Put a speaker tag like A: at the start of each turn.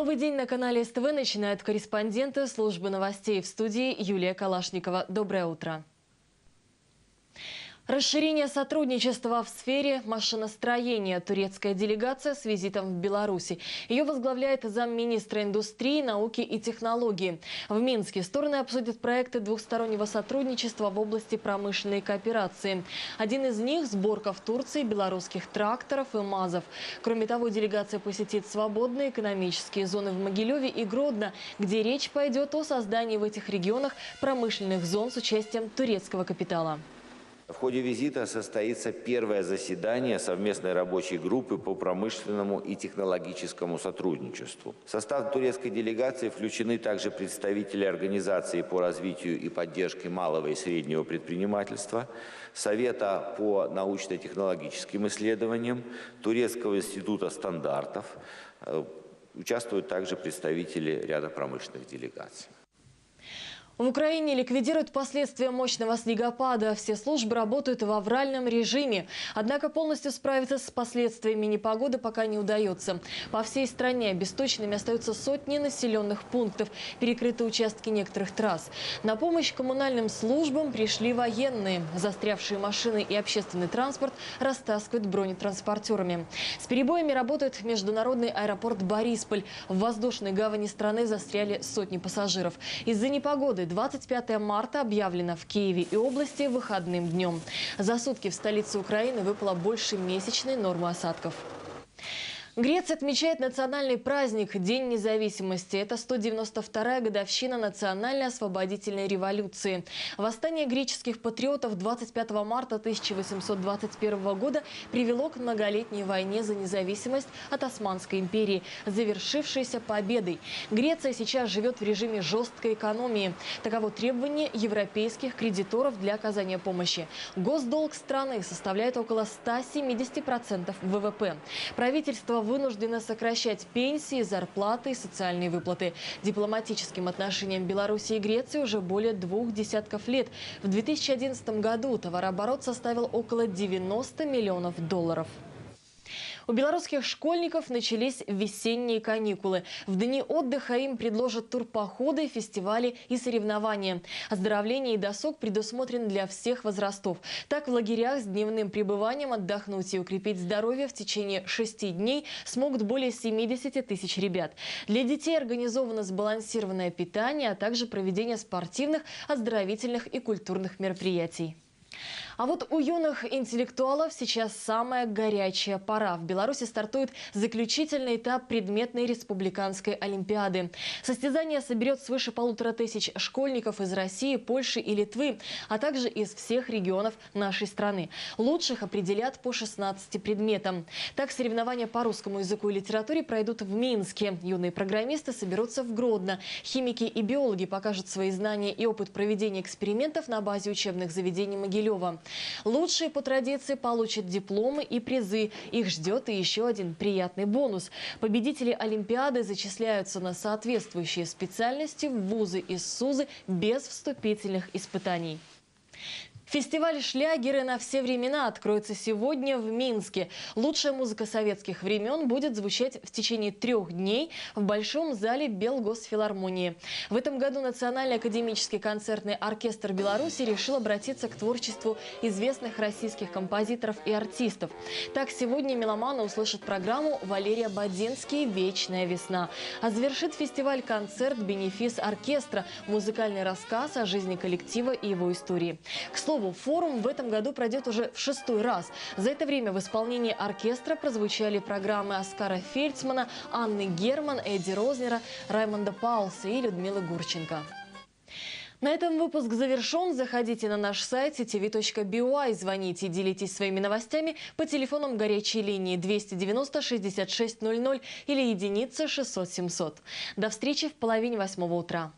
A: Новый день на канале СТВ начинают корреспонденты службы новостей. В студии Юлия Калашникова. Доброе утро. Расширение сотрудничества в сфере машиностроения. Турецкая делегация с визитом в Беларуси. Ее возглавляет замминистра индустрии, науки и технологий. В Минске стороны обсудят проекты двухстороннего сотрудничества в области промышленной кооперации. Один из них – сборка в Турции белорусских тракторов и МАЗов. Кроме того, делегация посетит свободные экономические зоны в Могилеве и Гродно, где речь пойдет о создании в этих регионах промышленных зон с участием турецкого капитала.
B: В ходе визита состоится первое заседание совместной рабочей группы по промышленному и технологическому сотрудничеству. В состав турецкой делегации включены также представители Организации по развитию и поддержке малого и среднего предпринимательства, Совета по научно-технологическим исследованиям, Турецкого института стандартов. Участвуют также представители ряда промышленных делегаций.
A: В Украине ликвидируют последствия мощного снегопада. Все службы работают в авральном режиме. Однако полностью справиться с последствиями непогоды пока не удается. По всей стране обесточенными остаются сотни населенных пунктов, перекрыты участки некоторых трасс. На помощь коммунальным службам пришли военные. Застрявшие машины и общественный транспорт растаскивают бронетранспортерами. С перебоями работает международный аэропорт Борисполь. В воздушной гавани страны застряли сотни пассажиров. Из-за непогоды 25 марта объявлено в Киеве и области выходным днем. За сутки в столице Украины выпало больше месячной нормы осадков. Греция отмечает национальный праздник – День независимости. Это 192-я годовщина национальной освободительной революции. Восстание греческих патриотов 25 марта 1821 года привело к многолетней войне за независимость от Османской империи, завершившейся победой. Греция сейчас живет в режиме жесткой экономии. Таково требование европейских кредиторов для оказания помощи. Госдолг страны составляет около 170% ВВП. Правительство вынуждены сокращать пенсии, зарплаты и социальные выплаты. Дипломатическим отношениям Беларуси и Греции уже более 2 десятков лет. В 2011 году товарооборот составил около 90 миллионов долларов. У белорусских школьников начались весенние каникулы. В дни отдыха им предложат турпоходы, фестивали и соревнования. Оздоровление и досуг предусмотрен для всех возрастов. Так, в лагерях с дневным пребыванием отдохнуть и укрепить здоровье в течение 6 дней смогут более 70 тысяч ребят. Для детей организовано сбалансированное питание, а также проведение спортивных, оздоровительных и культурных мероприятий. А вот у юных интеллектуалов сейчас самая горячая пора. В Беларуси стартует заключительный этап предметной республиканской олимпиады. Состязание соберет свыше 1500 школьников из России, Польши и Литвы, а также из всех регионов нашей страны. Лучших определят по 16 предметам. Так, соревнования по русскому языку и литературе пройдут в Минске. Юные программисты соберутся в Гродно. Химики и биологи покажут свои знания и опыт проведения экспериментов на базе учебных заведений Могилева. Лучшие по традиции получат дипломы и призы. Их ждет и еще один приятный бонус. Победители Олимпиады зачисляются на соответствующие специальности в вузы и СУЗы без вступительных испытаний. Фестиваль «Шлягеры на все времена» откроется сегодня в Минске. Лучшая музыка советских времен будет звучать в течение 3 дней в Большом зале Белгосфилармонии. В этом году Национальный академический концертный оркестр Беларуси решил обратиться к творчеству известных российских композиторов и артистов. Так, сегодня меломаны услышат программу Валерия Бодинский «Вечная весна». А завершит фестиваль концерт «Бенефис оркестра» – музыкальный рассказ о жизни коллектива и его истории. К слову, форум в этом году пройдет уже в 6-й раз. За это время в исполнении оркестра прозвучали программы Оскара Фельдсмана, Анны Герман, Эдди Рознера, Раймонда Паулса и Людмилы Гурченко. На этом выпуск завершен. Заходите на наш сайт ctv.by, звоните и делитесь своими новостями по телефонам горячей линии 290 66 00 или единица 600 700. До встречи в 7:30 утра.